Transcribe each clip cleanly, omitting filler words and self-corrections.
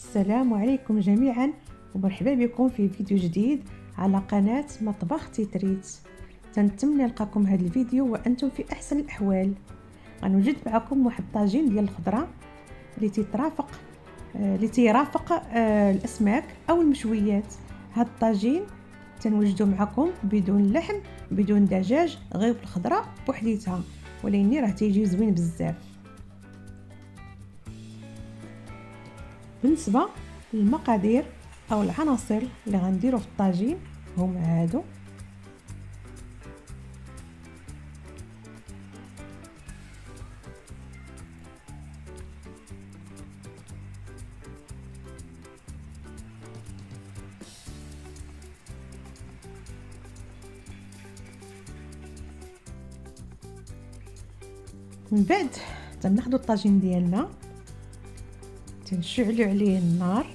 السلام عليكم جميعا، ومرحبا بكم في فيديو جديد على قناة مطبخ تيتريت. تنتمنى نلقاكم هذا الفيديو وانتم في احسن الاحوال. غنوجد معكم واحد الطاجين ديال الخضره اللي تيرافق الاسماك او المشويات. هذا الطاجين تنوجدو معكم بدون لحم بدون دجاج، غير بالخضره بوحديتها، ولكن راه تيجي زوين بزاف. بالنسبه للمقادير او العناصر اللي غنديروا في الطاجين هما هادو: من بعد تناخذوا الطاجين ديالنا، تنشعلوا عليه النار،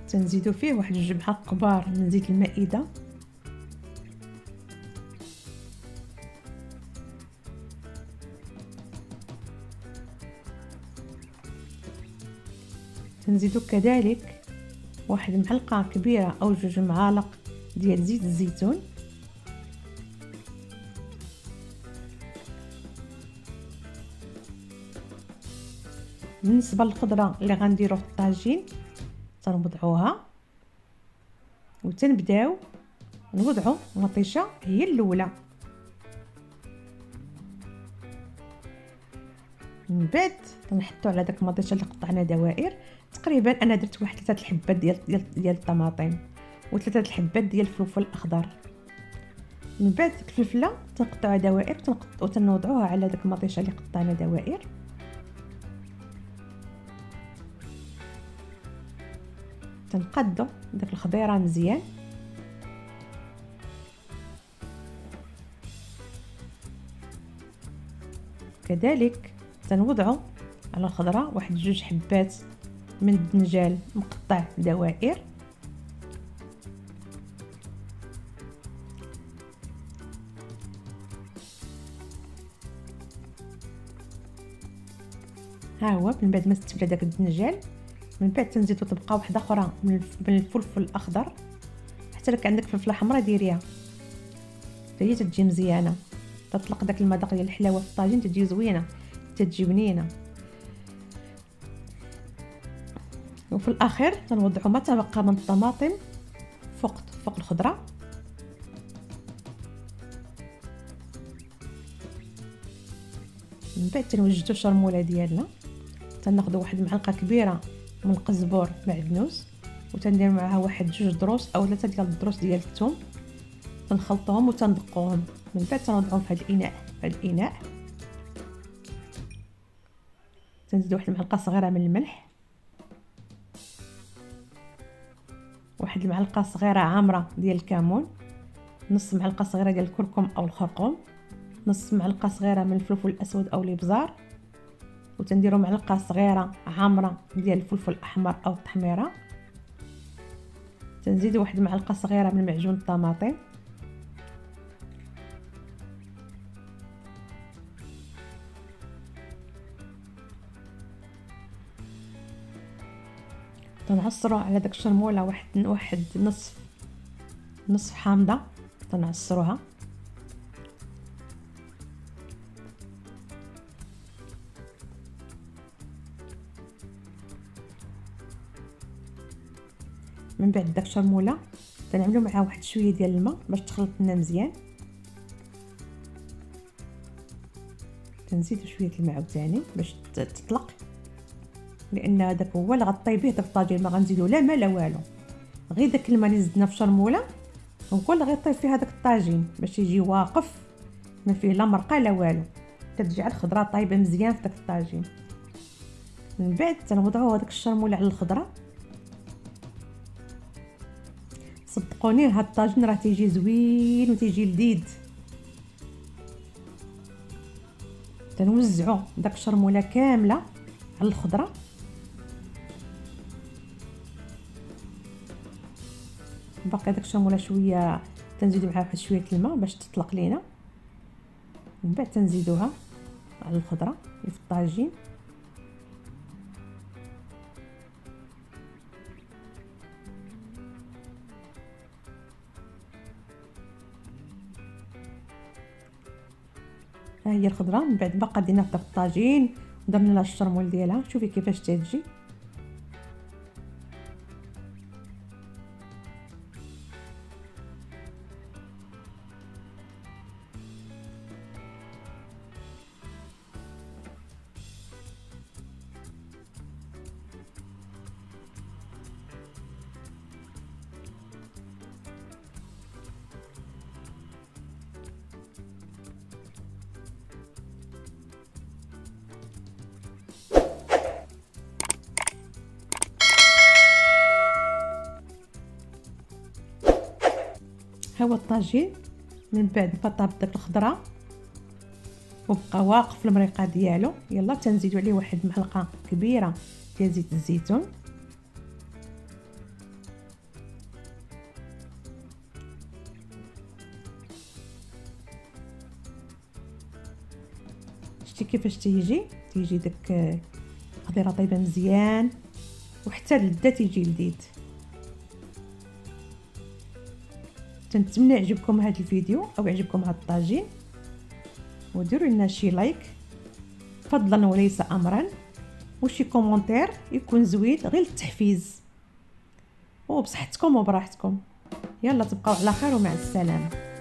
تنزيدوا فيه واحد 2 معالق كبار من زيت المائده، تنزيدوا كذلك واحد معلقه كبيره او 2 معالق ديال زيت الزيتون، بالنسبه للخضره اللي غنديروا في الطاجين تنوضعوها وتنبداو نوضعوا مطيشه هي الاولى. من بعد تنحطوا على داك المطيشه اللي قطعنا دوائر. تقريبا انا درت واحد 3 الحبات ديال الطماطم و3 الحبات ديال الفلفل الاخضر. من بعد الفلفله تنقطعوها دوائر وتنوضعوها على داك المطيشه اللي قطعنا دوائر. تنقادو داك الخضيره مزيان، كذلك تنوضعوا على الخضره واحد 2 حبات من الدنجال مقطع دوائر، ها هو. من بعد ما استفلا داك الدنجال، من بعد تنزيدوا طبقه واحده اخرى من الفلفل الاخضر. حتى لك عندك فلفله حمراء ديريها، هي تتجي مزيانه، تطلق داك المذاق ديال الحلاوه في الطاجين، تجي زوينه، تتجي بنينه. وفي الاخير تنوضعوا ما تبقى من الطماطم فوق الخضره. من بعد تنوجدوا الشرموله ديالنا، تناخذوا واحد معلقه كبيره من القزبور معدنوس، وتندير معها واحد 2 ضروس او 3 ديال الضروس ديال الثوم، تنخلطوهم وتندقوهم. من بعد تنوضعهم في هذا الاناء، تنزيد واحد المعلقه صغيره من الملح، واحد المعلقه صغيره عامره ديال الكمون، نص معلقه صغيره ديال الكركم او الخرقوم، نص معلقه صغيره من الفلفل الاسود او الابزار، وتنديروا معلقه صغيره عامره ديال الفلفل الاحمر او التحميره، تنزيدوا واحد معلقه صغيره من معجون الطماطم، تنعصروا على داك الشرموله واحد نصف حامضه، تنعصروها. من بعد داك الشرموله تنعملوا معها واحد شويه ديال الماء باش تخلط لنا مزيان، تنزيدوا شويه الماء عاوتاني باش تطلق، لان هذاك هو اللي غطي به داك الطاجين، ما غنزيدوا لا ماء لا والو، غير داك الماء اللي زدنا في الشرموله هو اللي غيطيب فيه هذاك الطاجين باش يجي واقف، ما فيه لا مرقه لا والو، كتجعل الخضره طايبه مزيان في داك الطاجين. من بعد تنوضعوا هذاك الشرموله على الخضره. صدقوني هاد الطاجين راه تيجي زوين وتيجي لذيذ. تنوزعوا داك الشرموله كامله على الخضره، باقي داك الشرموله شويه تنزيدوا معها واحد شويه الماء باش تطلق لينا. من بعد تنزيدوها على الخضره اللي في الطاجين. ها هي الخضره من بعد ما قديناها في الطاجين ودرنا لها الشرمول ديالها. شوفي كيفاش تتجي. ها هو الطاجين من بعد ما طاب داك الخضره وبقى واقف المريقه ديالو. يلا تنزيدوا عليه واحد معلقه كبيره ديال زيت الزيتون. شتي كيفاش تيجي داك الخضيره طايبه مزيان وحتى اللذه تيجي لذيذ. تنتمنى يعجبكم هذا الفيديو او يعجبكم هذا الطاجين، وديروا لنا شي لايك فضلا وليس امرا، وشي كومونتير يكون زوين غير للتحفيز. وبصحتكم وبراحتكم. يلا تبقاو على خير ومع السلامه.